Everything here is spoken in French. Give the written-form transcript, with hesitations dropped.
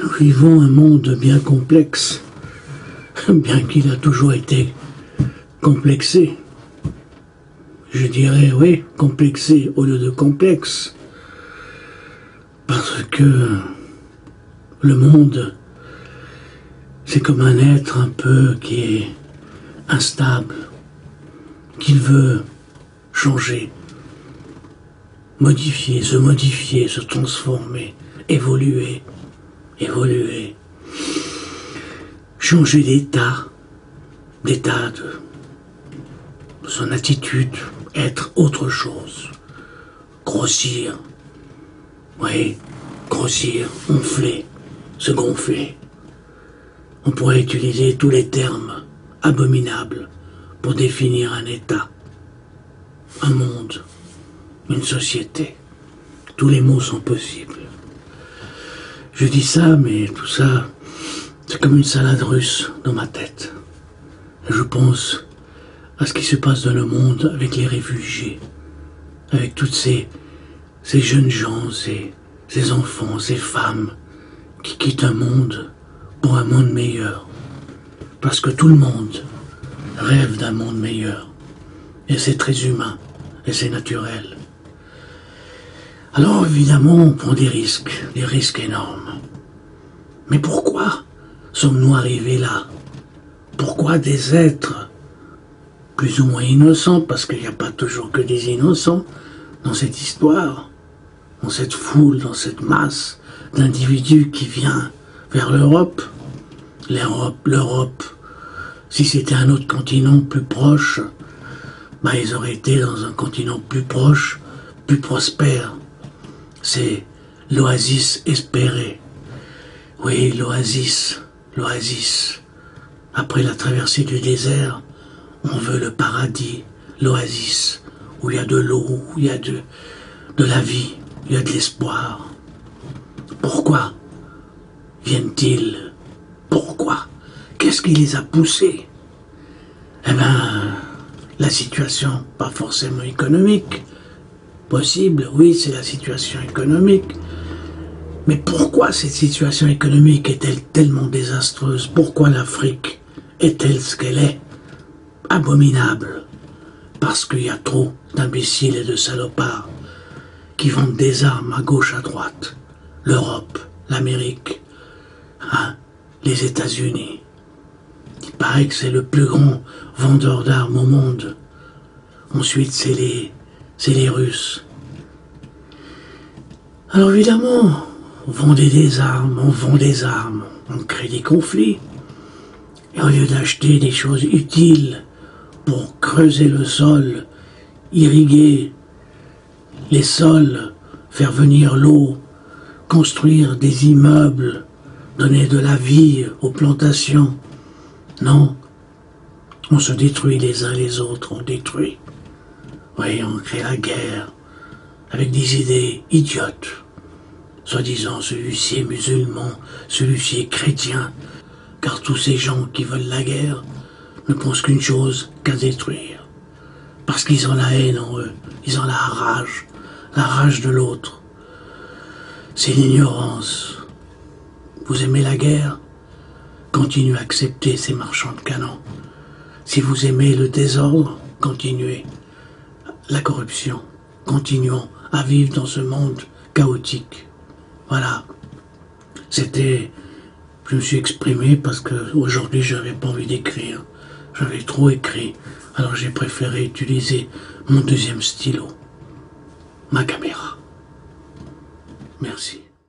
Nous vivons un monde bien complexe, bien qu'il a toujours été complexé. Je dirais, oui, complexé au lieu de complexe. Parce que le monde, c'est comme un être un peu qui est instable, qu'il veut changer, modifier, se transformer, évoluer, changer d'état de son attitude, être autre chose, grossir, oui, grossir, enfler, se gonfler. On pourrait utiliser tous les termes abominables pour définir un état, un monde, une société. Tous les mots sont possibles. Je dis ça, mais tout ça, c'est comme une salade russe dans ma tête. Je pense à ce qui se passe dans le monde avec les réfugiés, avec toutes ces jeunes gens, ces enfants, ces femmes qui quittent un monde pour un monde meilleur. Parce que tout le monde rêve d'un monde meilleur. Et c'est très humain, et c'est naturel. Alors évidemment, on prend des risques énormes. Mais pourquoi sommes-nous arrivés là? Pourquoi des êtres plus ou moins innocents, parce qu'il n'y a pas toujours que des innocents dans cette histoire, dans cette foule, dans cette masse d'individus qui vient vers l'Europe? L'Europe, si c'était un autre continent plus proche, ils auraient été dans un continent plus proche, plus prospère. C'est l'oasis espérée. Oui, l'oasis. Après la traversée du désert, on veut le paradis, l'oasis, où il y a de l'eau, où il y a de la vie, il y a de l'espoir. Pourquoi viennent-ils? Pourquoi? Qu'est-ce qui les a poussés? Eh bien, la situation, pas forcément économique, possible, oui, c'est la situation économique. Mais pourquoi cette situation économique est-elle tellement désastreuse? Pourquoi l'Afrique est-elle ce qu'elle est? Abominable. Parce qu'il y a trop d'imbéciles et de salopards qui vendent des armes à gauche, à droite. L'Europe, l'Amérique, les États-Unis. Il paraît que c'est le plus grand vendeur d'armes au monde. Ensuite, c'est les Russes. Alors évidemment, on vend des armes, on crée des conflits. Et au lieu d'acheter des choses utiles pour creuser le sol, irriguer les sols, faire venir l'eau, construire des immeubles, donner de la vie aux plantations, non, on se détruit les uns les autres, on détruit. Oui, on crée la guerre avec des idées idiotes. Soi-disant, celui-ci est musulman, celui-ci est chrétien, car tous ces gens qui veulent la guerre ne pensent qu'une chose, qu'à détruire. Parce qu'ils ont la haine en eux, ils ont la rage de l'autre. C'est l'ignorance. Vous aimez la guerre? Continuez à accepter ces marchands de canon. Si vous aimez le désordre, continuez. La corruption, continuons à vivre dans ce monde chaotique. Voilà. Je me suis exprimé parce que aujourd'hui j'avais pas envie d'écrire. J'avais trop écrit. Alors j'ai préféré utiliser mon deuxième stylo. Ma caméra. Merci.